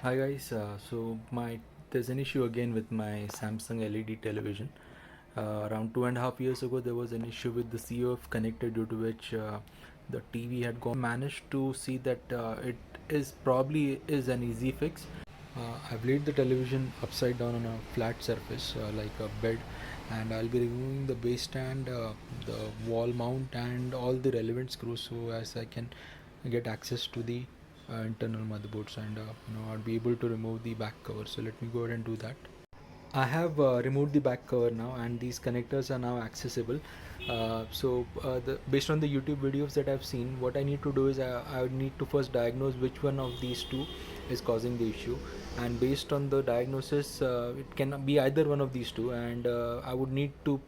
Hi guys, there's an issue again with my Samsung LED television. Around 2.5 years ago, there was an issue with the COF connector due to which the TV had gone. Managed to see that it is probably is an easy fix. I've laid the television upside down on a flat surface like a bed, and I'll be removing the base stand, the wall mount, and all the relevant screws so as I can get access to the internal motherboards, and I'll be able to remove the back cover. So let me go ahead and do that. I have removed the back cover now, and these connectors are now accessible. Based on the YouTube videos that I've seen, what I need to do is I would need to first diagnose which one of these two is causing the issue, and based on the diagnosis, it can be either one of these two, and I would need to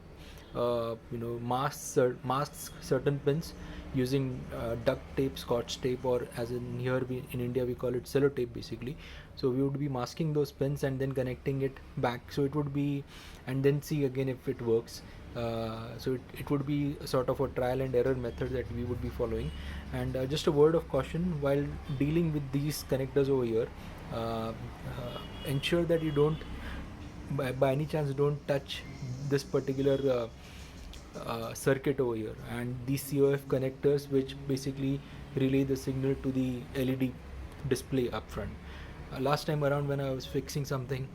mask certain pins using duct tape, Scotch tape, or as in here in India we call it cello tape basically. So we would be masking those pins and then connecting it back, so it would be, and then see again if it works. It would be a sort of a trial and error method that we would be following. And just a word of caution while dealing with these connectors over here, ensure that you don't by any chance don't touch this particular circuit over here, and these COF connectors which basically relay the signal to the LED display up front. Last time around when I was fixing something,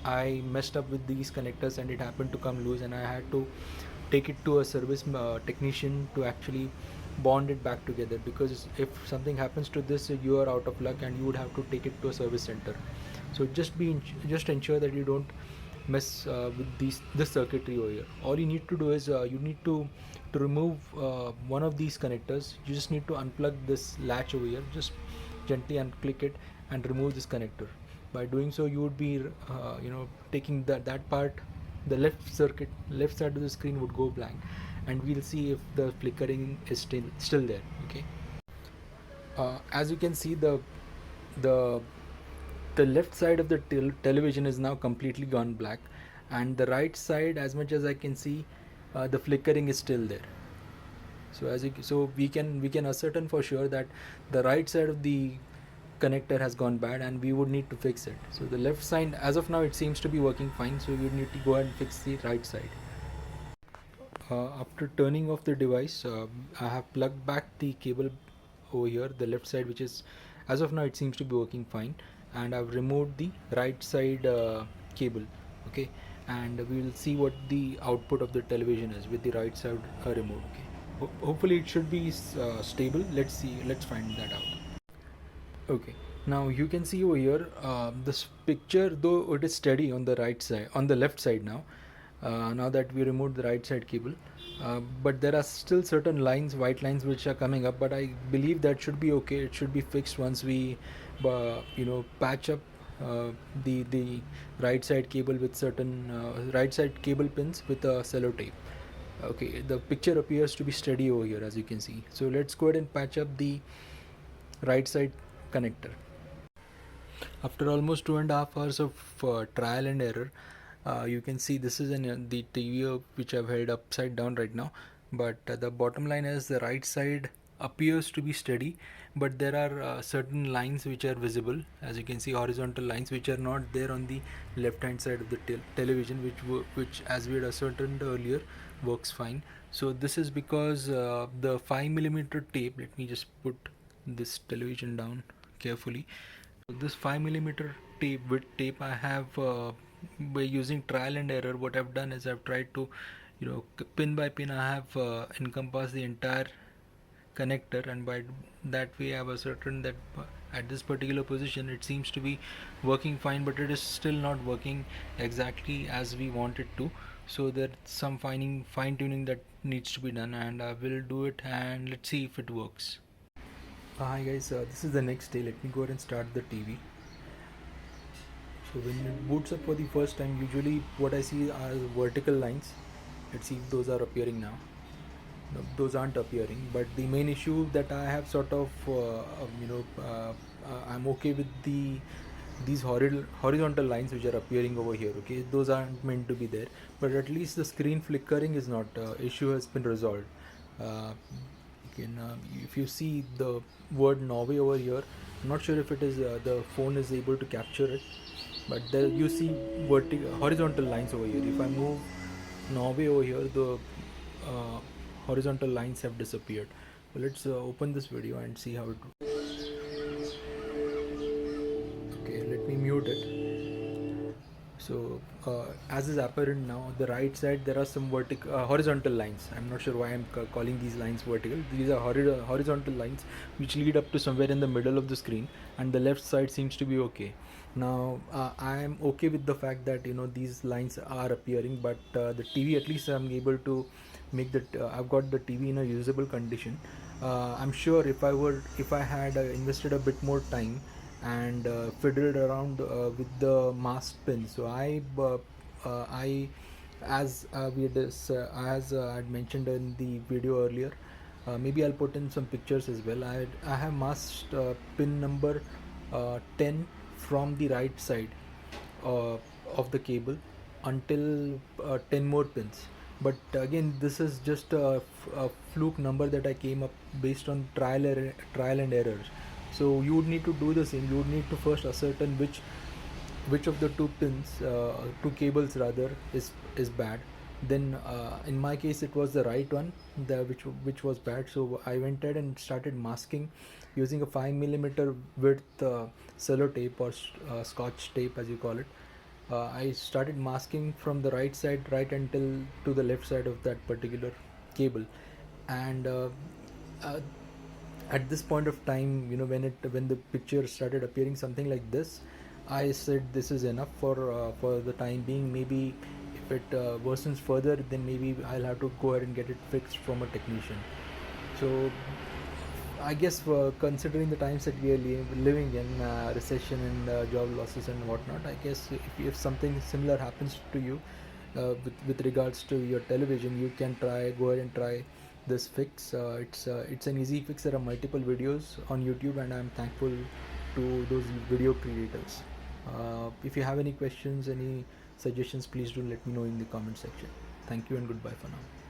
I messed up with these connectors and it happened to come loose, and I had to take it to a service technician to actually bond it back together, because if something happens to this, you are out of luck and you would have to take it to a service center. So just ensure that you don't mess with this circuitry over here. All you need to do is you need to remove one of these connectors. You just need to unplug this latch over here, just gently unclick it and remove this connector. By doing so, you would be taking that part, the left side of the screen would go blank, and we'll see if the flickering is still there. Okay. As you can see, the the left side of the television is now completely gone black, and the right side, as much as I can see, the flickering is still there. So we can ascertain for sure that the right side of the connector has gone bad, and we would need to fix it. So the left side, as of now, it seems to be working fine, so we would need to go ahead and fix the right side. After turning off the device, I have plugged back the cable over here, the left side, which is, as of now, it seems to be working fine, and I've removed the right side cable. Okay, and we will see what the output of the television is with the right side removed. Okay, hopefully it should be stable. Let's see. Let's find that out. Okay, now you can see over here this picture, though it is steady on the right side, on the left side now. Now that we removed the right side cable, but there are still certain lines, white lines, which are coming up. But I believe that should be okay. It should be fixed once we, patch up the right side cable with certain right side cable pins with a cello tape. Okay, the picture appears to be steady over here, as you can see. So let's go ahead and patch up the right side connector. After almost 2.5 hours of trial and error, you can see this is the TV which I've held upside down right now. But the bottom line is the right side appears to be steady, but there are certain lines which are visible, as you can see, horizontal lines which are not there on the left hand side of the television, which as we had ascertained earlier, works fine. So this is because the 5mm tape. Let me just put this television down carefully. This 5mm tape I have, by using trial and error, what I've done is I've tried to, pin by pin, I have encompassed the entire connector, and by that way I've ascertained that at this particular position it seems to be working fine, but it is still not working exactly as we want it to. So there's some fine tuning that needs to be done, and I will do it, and let's see if it works. Hi guys, this is the next day. Let me go ahead and start the TV. So when it boots up for the first time, usually what I see are vertical lines. Let's see if those are appearing now. No, those aren't appearing. But the main issue that I have sort of, I'm okay with these horizontal lines which are appearing over here. Okay, those aren't meant to be there. But at least the screen flickering is not. Issue has been resolved. Uh, Okay, now if you see the word Norway over here, I'm not sure if it is the phone is able to capture it, but there you see horizontal lines over here. If I move Norway over here, the uh, horizontal lines have disappeared. So let's open this video and see how it. Okay, let me mute it. So as is apparent now, the right side there are some horizontal lines. I'm not sure why I'm calling these lines vertical. These are horizontal lines which lead up to somewhere in the middle of the screen, and the left side seems to be okay. Now I'm okay with the fact that these lines are appearing, but the TV, at least I'm able to make I've got the TV in a usable condition. I'm sure if I had invested a bit more time and fiddled around with the mask pin. So I as I had mentioned in the video earlier, maybe I'll put in some pictures as well. I have masked pin number 10 from the right side uh, of the cable until 10 more pins. But again, this is just a fluke number that I came up based on trial and errors. So you would need to do the same. You would need to first ascertain which of the two cables rather, is bad. Then in my case it was the right one, which was bad. So I went ahead and started masking using a 5 mm width cello tape, or Scotch tape as you call it. I started masking from the right side right until to the left side of that particular cable. And uh, at this point of time, when the picture started appearing something like this, I said this is enough for the time being. Maybe if it worsens further, then maybe I'll have to go ahead and get it fixed from a technician. So I guess, considering the times that we are living in, recession and job losses and whatnot, I guess if something similar happens to you with regards to your television, you can go ahead and try this fix. It's an easy fix. There are multiple videos on YouTube, and I'm thankful to those video creators. If you have any questions, any suggestions, please do let me know in the comment section. Thank you and goodbye for now.